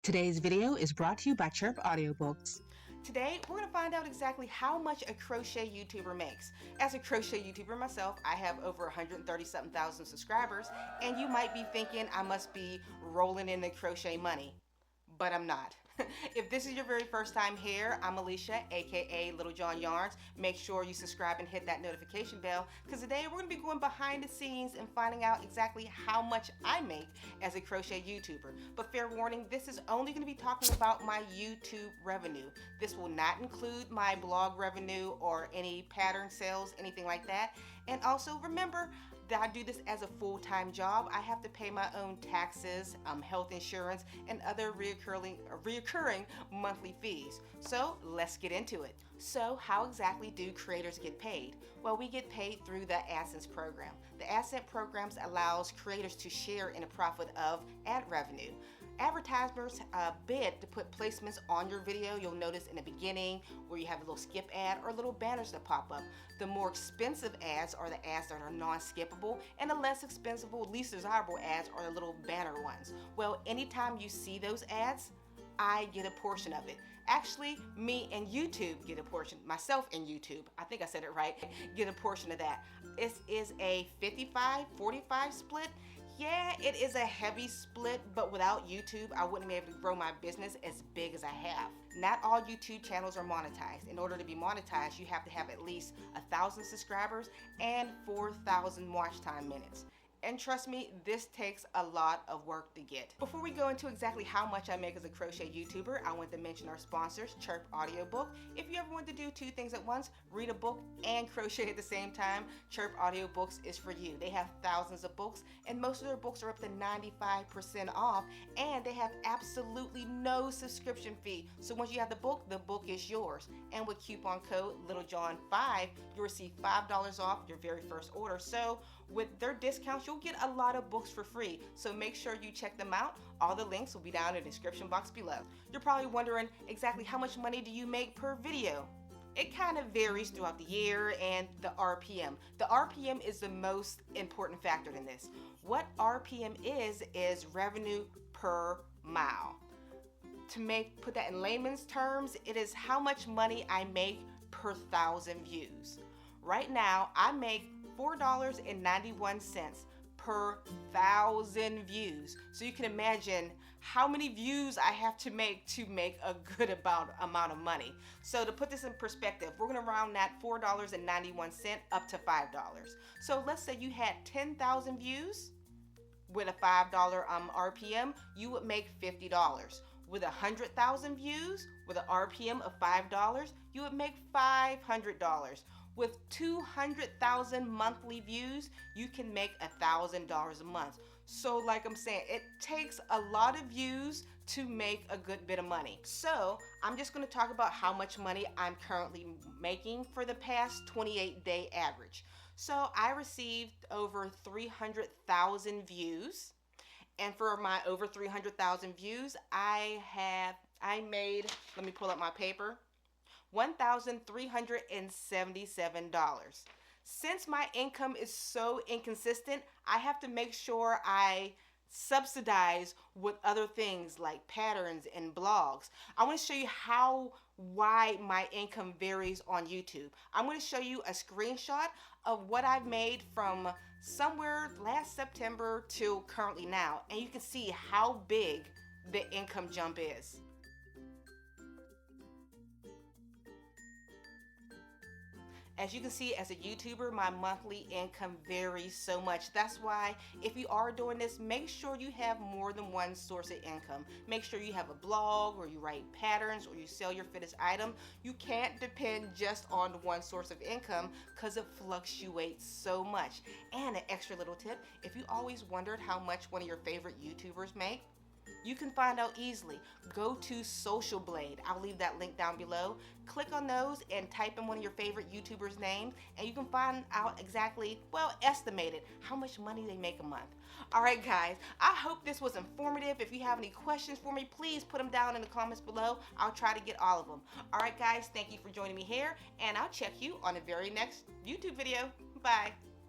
Today's video is brought to you by Chirp Audiobooks. Today, we're going to find out exactly how much a crochet YouTuber makes. As a crochet YouTuber myself, I have over 130-something thousand subscribers, and you might be thinking I must be rolling in the crochet money, but I'm not. If this is your very first time here, I'm Alysha, aka Littlejohn Yarns. Make sure you subscribe and hit that notification bell, because today we're going to be going behind the scenes and finding out exactly how much I make as a crochet YouTuber. But fair warning, this is only going to be talking about my YouTube revenue. This will not include my blog revenue or any pattern sales, anything like that. And also remember that I do this as a full-time job. I have to pay my own taxes, health insurance, and other reoccurring monthly fees. So let's get into it. So how exactly do creators get paid? Well, we get paid through the AdSense program. The AdSense programs allows creators to share in a profit of ad revenue. Advertisers bid to put placements on your video. You'll notice in the beginning where you have a little skip ad or little banners that pop up. The more expensive ads are the ads that are non-skippable, and the less expensive, least desirable ads are the little banner ones. Well, anytime you see those ads, I get a portion of it. Actually, me and YouTube get a portion. Myself and YouTube, I think I said it right, get a portion of that. This is a 55-45 split. Yeah, it is a heavy split, but without YouTube, I wouldn't be able to grow my business as big as I have. Not all YouTube channels are monetized. In order to be monetized, you have to have at least 1,000 subscribers and 4,000 watch time minutes. And trust me, this takes a lot of work to get. Before we go into exactly how much I make as a crochet YouTuber, I want to mention our sponsors, Chirp Audiobook. If you ever want to do two things at once, read a book and crochet at the same time, Chirp Audiobooks is for you. They have thousands of books, and most of their books are up to 95% off, and they have absolutely no subscription fee. So once you have the book is yours. And with coupon code Littlejohn5, you'll receive $5 off your very first order. So with their discounts, you'll get a lot of books for free, so make sure you check them out. All the links will be down in the description box below. You're probably wondering exactly how much money do you make per video? It kind of varies throughout the year and the RPM. The RPM is the most important factor in this. What RPM is revenue per mile. To put that in layman's terms, it is how much money I make per 1,000 views. Right now, I make $4.91 per 1,000 views. So you can imagine how many views I have to make a good amount of money. So to put this in perspective, we're gonna round that $4.91 up to $5. So let's say you had 10,000 views with a $5 RPM, you would make $50. With 100,000 views with an RPM of $5, you would make $500. With 200,000 monthly views, you can make $1,000 a month. So like I'm saying, it takes a lot of views to make a good bit of money. So I'm just going to talk about how much money I'm currently making for the past 28-day average. So I received over 300,000 views. And for my over 300,000 views, I made, let me pull up my paper, $1,377. Since my income is so inconsistent, I have to make sure I subsidize with other things like patterns and blogs. I want to show you how wide my income varies on YouTube. I'm going to show you a screenshot of what I've made from somewhere last September till currently now, and you can see how big the income jump is. As you can see, as a YouTuber, my monthly income varies so much. That's why if you are doing this, make sure you have more than one source of income. Make sure you have a blog, or you write patterns, or you sell your finished item. You can't depend just on one source of income because it fluctuates so much. And an extra little tip, if you always wondered how much one of your favorite YouTubers make, you can find out easily. Go to Social Blade. I'll leave that link down below. Click on those and type in one of your favorite YouTubers' names, and you can find out exactly, well, estimated how much money they make a month. All right, guys, I hope this was informative. If you have any questions for me, please put them down in the comments below. I'll try to get all of them. All right, guys, thank you for joining me here, and I'll check you on the very next YouTube video. Bye.